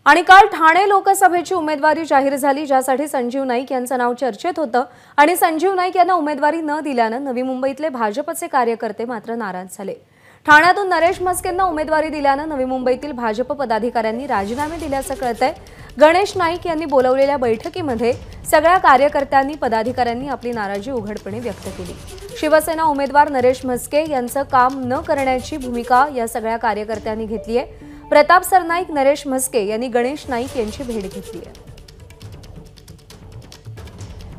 आणि काल ठाणे लोकसभेची उमेदवारी जाहीर झाली, ज्यासाठी संजीव नाईक यांचं नाव चर्चेत होतं आणि संजीव नाईक यांना उमेदवारी न दिल्यानं नवी मुंबईतले भाजपचे कार्यकर्ते मात्र नाराज झाले। ठाण्यातून नरेश म्हस्केंना उमेदवारी दिल्यानं नवी मुंबईतील भाजप पदाधिकाऱ्यांनी राजीनामे दिल्याचं कळतंय। गणेश नाईक यांनी बोलावलेल्या बैठकीमध्ये सगळ्या कार्यकर्त्यांनी पदाधिकाऱ्यांनी आपली नाराजी उघडपणे व्यक्त केली। शिवसेना उमेदवार नरेश म्हस्के यांचं काम न करण्याची भूमिका या सगळ्या कार्यकर्त्यांनी घेतली आहे। प्रताप सरनाईक, नरेश म्हस्के यांनी गणेश नाईक यांची भेट घेतली आहे।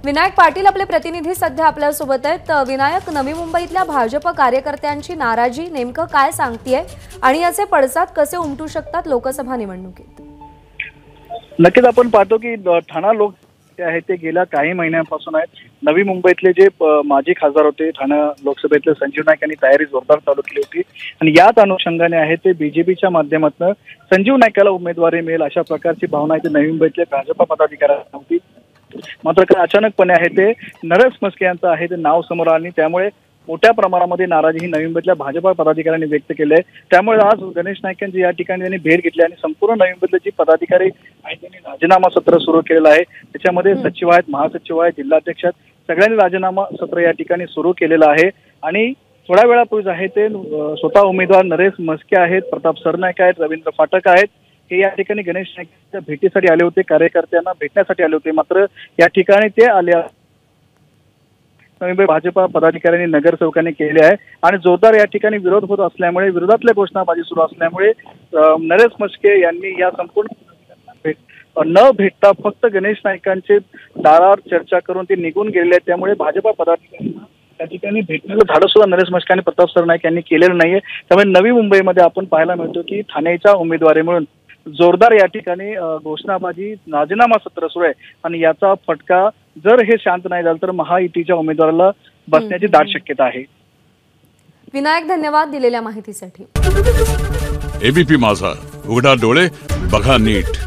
विनायक पाटील आपले प्रतिनिधी सध्या आपल्या सोबत आहेत। विनायक, नवी मुंबईतल्या भाजप कार्यकर्त्यांची नाराजी नेमकं काय सांगतेय आणि याचे पडसाद कसे उमटू शकतात लोकसभा निवडणुकीत? नक्कीच आपण पाहतो की ठाणा लोक आहे ते गेल्या काही महिन्यांपासून आहेत। नवी मुंबईतले जे माजी खासदार होते ठाणा लोकसभेतले संजीव नाईक यांनी तयारी जोरदार चालू केली होती आणि याच अनुषंगाने आहे ते बीजेपीच्या माध्यमातून संजीव नाईकाला उमेदवारी मिळेल अशा प्रकारची भावना आहे नवी मुंबईतल्या भाजप पदाधिकाऱ्यांना होती। मात्र अचानकपणे आहे ते नरेश म्हस्के यांचं आहे ते नाव समोर आले, त्यामुळे मोठ्या प्रमाणामध्ये नाराजी ही नवी मुंबईतल्या भाजपा पदाधिकाऱ्यांनी व्यक्त केली आहे। त्यामुळे आज गणेश नाईक यांची या ठिकाणी त्यांनी भेट घेतली आणि संपूर्ण नवी मुंबईतले जी पदाधिकारी आहेत त्यांनी राजीनामा सत्र सुरू केलेलं आहे। त्याच्यामध्ये सचिव आहेत, महासचिव आहेत, जिल्हाध्यक्ष आहेत, सगळ्यांनी राजीनामा सत्र या ठिकाणी सुरू केलेलं आहे। आणि थोड्या वेळापूर्वी आहे ते स्वतः उमेदवार नरेश म्हस्के आहेत, प्रताप सरनाईक आहेत, रवींद्र फाटक आहेत, हे या ठिकाणी गणेश नाईकच्या भेटीसाठी आले होते, कार्यकर्त्यांना भेटण्यासाठी आले होते। मात्र या ठिकाणी ते आले नवी भाजपा पदाधिकाऱ्यांनी नगरसेवकांनी केले आहे आणि जोरदार या ठिकाणी विरोध होत असल्यामुळे विरोधातल्या घोषणाबाजी सुरू असल्यामुळे नरेश म्हस्के यांनी या संपूर्ण न भेटता फक्त गणेश नाईकांचे दारावर चर्चा करून ते निघून गेलेले आहेत। त्यामुळे भाजपा पदाधिकाऱ्यांना त्या ठिकाणी भेटण्याचं धाडस सुद्धा नरेश म्हस्के आणि प्रताप सरनाईक यांनी केलेलं नाहीये। त्यामुळे नवी मुंबईमध्ये आपण पाहायला मिळतो की ठाण्याच्या उमेदवारी म्हणून जोरदार या ठिकाणी घोषणाबाजी, राजीनामा सत्र सुरू आहे आणि याचा फटका जर हे शांत नाही झालं तर महायुतीच्या उमेदवाराला बसण्याची दाट शक्यता आहे। विनायक, धन्यवाद दिलेल्या माहितीसाठी। एबीपी माझा, उघडा डोळे बघा नीट।